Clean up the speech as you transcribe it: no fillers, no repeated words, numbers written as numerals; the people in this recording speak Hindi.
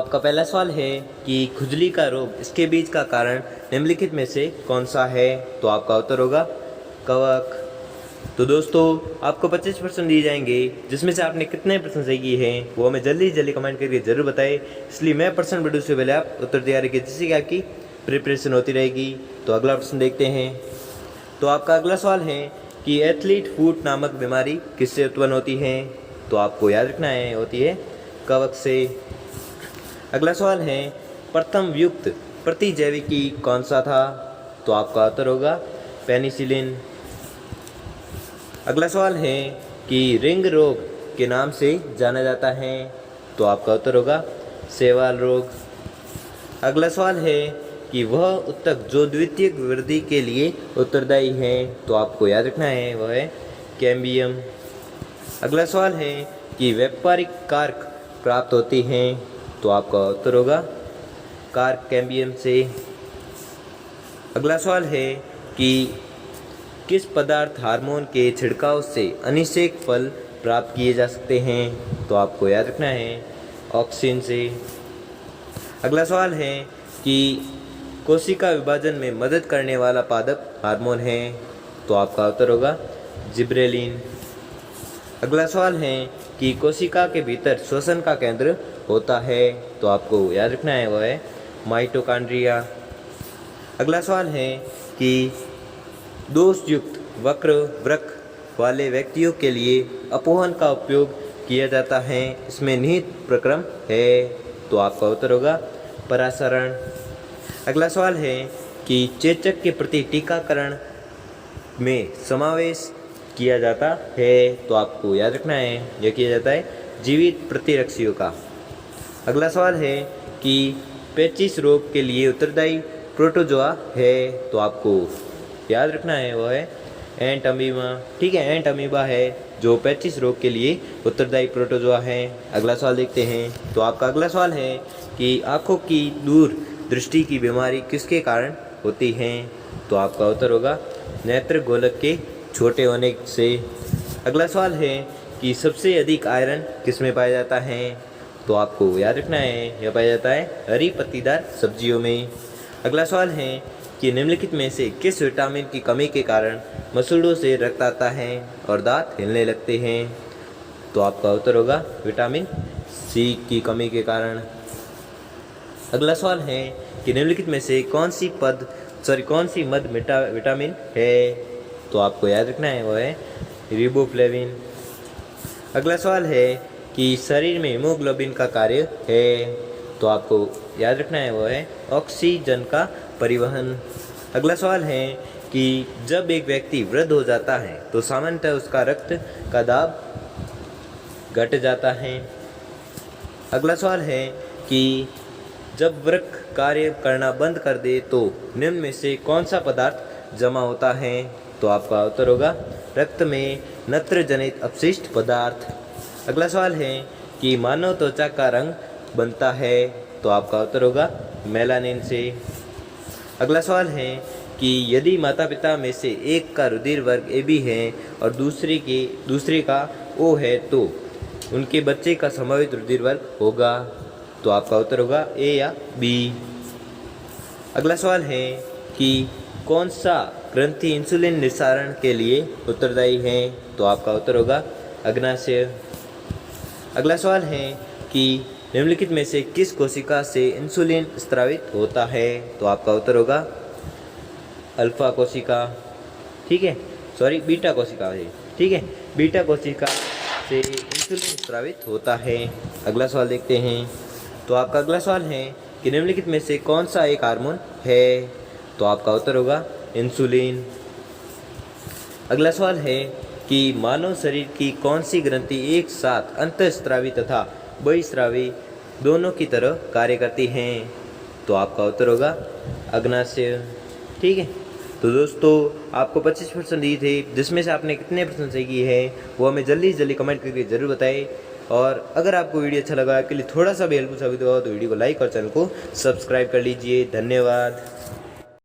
आपका पहला सवाल है कि खुजली का रोग इसके बीज का कारण निम्नलिखित में से कौन सा है। तो आपका उत्तर होगा कवक। तो दोस्तों आपको 25% दिए जाएंगे, जिसमें से आपने कितने प्रश्न सही किए हैं वो हमें जल्दी कमेंट करके ज़रूर बताएं। इसलिए मैं परसेंट वीडियो से पहले आप उत्तर तैयार रखिए, जिससे कि आपकी प्रिपरेशन होती रहेगी। तो अगला प्रश्न देखते हैं। तो आपका अगला सवाल है कि एथलीट फूट नामक बीमारी किससे उत्पन्न होती है। तो आपको याद रखना है होती है कवक से। अगला सवाल है प्रथम युक्त प्रतिजैविकी कौन सा था। तो आपका उत्तर होगा पेनिसिलिन। अगला सवाल है कि रिंग रोग के नाम से जाना जाता है। तो आपका उत्तर होगा शैवाल रोग। अगला सवाल है कि वह ऊतक जो द्वितीयक वृद्धि के लिए उत्तरदायी है। तो आपको याद रखना है वह है कैम्बियम। अगला सवाल है कि व्यापारिक कार्क प्राप्त होती हैं। तो आपका उत्तर होगा कार्क कैम्बियम से। अगला सवाल है कि किस पदार्थ हार्मोन के छिड़काव से अनिषेक फल प्राप्त किए जा सकते हैं। तो आपको याद रखना है ऑक्सिन से। अगला सवाल है कि कोशिका विभाजन में मदद करने वाला पादप हार्मोन है। तो आपका उत्तर होगा जिब्रेलिन। अगला सवाल है कि कोशिका के भीतर श्वसन का केंद्र होता है। तो आपको याद रखना है वह है माइटोकॉन्ड्रिया। अगला सवाल है कि दोषयुक्त वक्र वृक्क वाले व्यक्तियों के लिए अपोहन का उपयोग किया जाता है, इसमें निहित प्रक्रम है। तो आपका उत्तर होगा परासरण। अगला सवाल है कि चेचक के प्रति टीकाकरण में समावेश किया जाता है। तो आपको याद रखना है यह किया जाता है जीवित प्रतिरक्षियों का। अगला सवाल है कि पेचिश रोग के लिए उत्तरदायी प्रोटोजोआ है। तो आपको याद रखना है वह है एंट अमीबा। ठीक है, एंट अमीबा है जो पेचिश रोग के लिए उत्तरदायी प्रोटोजोआ है। अगला सवाल देखते हैं। तो आपका अगला सवाल है कि आँखों की दूर दृष्टि की बीमारी किसके कारण होती है। तो आपका उत्तर होगा नेत्र गोलक के छोटे होने से। अगला सवाल है कि सबसे अधिक आयरन किस में पाया जाता है। तो आपको याद रखना है यह पाया जाता है हरी पत्तीदार सब्जियों में। अगला सवाल है कि निम्नलिखित में से किस विटामिन की कमी के कारण मसूड़ों से रक्त आता है और दांत हिलने लगते हैं। तो आपका उत्तर होगा विटामिन सी की कमी के कारण। अगला सवाल है कि निम्नलिखित में से कौन सी मद विटामिन है। तो आपको याद रखना है वह है रिबोफ्लेविन। अगला सवाल है कि शरीर में हीमोग्लोबिन का कार्य है। तो आपको याद रखना है वह है ऑक्सीजन का परिवहन। अगला सवाल है कि जब एक व्यक्ति वृद्ध हो जाता है तो सामान्यतः उसका रक्त का दाब घट जाता है। अगला सवाल है कि जब वृक्क कार्य करना बंद कर दे तो निम्न में से कौन सा पदार्थ जमा होता है। तो आपका उत्तर होगा रक्त में नत्र जनित अपशिष्ट पदार्थ। अगला सवाल है कि मानव त्वचा का रंग बनता है। तो आपका उत्तर होगा मेलानिन से। अगला सवाल है कि यदि माता पिता में से एक का रुधिर वर्ग AB है और दूसरे का O है तो उनके बच्चे का संभावित रुधिर वर्ग होगा। तो आपका उत्तर होगा A या B। अगला सवाल है कि कौन सा ग्रंथि इंसुलिन निस्सारण के लिए उत्तरदायी है। तो आपका उत्तर होगा अग्नाशय। अगला सवाल है कि निम्नलिखित में से किस कोशिका से इंसुलिन स्रावित होता है। तो आपका उत्तर होगा अल्फा कोशिका। ठीक है, सॉरी बीटा कोशिका है। ठीक है, बीटा कोशिका से इंसुलिन स्रावित होता है। अगला सवाल देखते हैं। तो आपका अगला सवाल है कि निम्नलिखित में से कौन सा एक हार्मोन है। तो आपका उत्तर होगा इंसुलिन। अगला सवाल है कि मानव शरीर की कौन सी ग्रंथि एक साथ अंतःस्रावी तथा बहिस्रावी दोनों की तरह कार्य करती हैं। तो आपका उत्तर होगा अग्नाशय। ठीक है, तो दोस्तों आपको 25% दिए थे, जिसमें से आपने कितने प्रश्न सही किए हैं वो हमें जल्दी कमेंट करके ज़रूर बताएं। और अगर आपको वीडियो अच्छा लगा, के लिए थोड़ा सा भी हेल्पफुल साबित हुआ तो वीडियो को लाइक और चैनल को सब्सक्राइब कर लीजिए। धन्यवाद।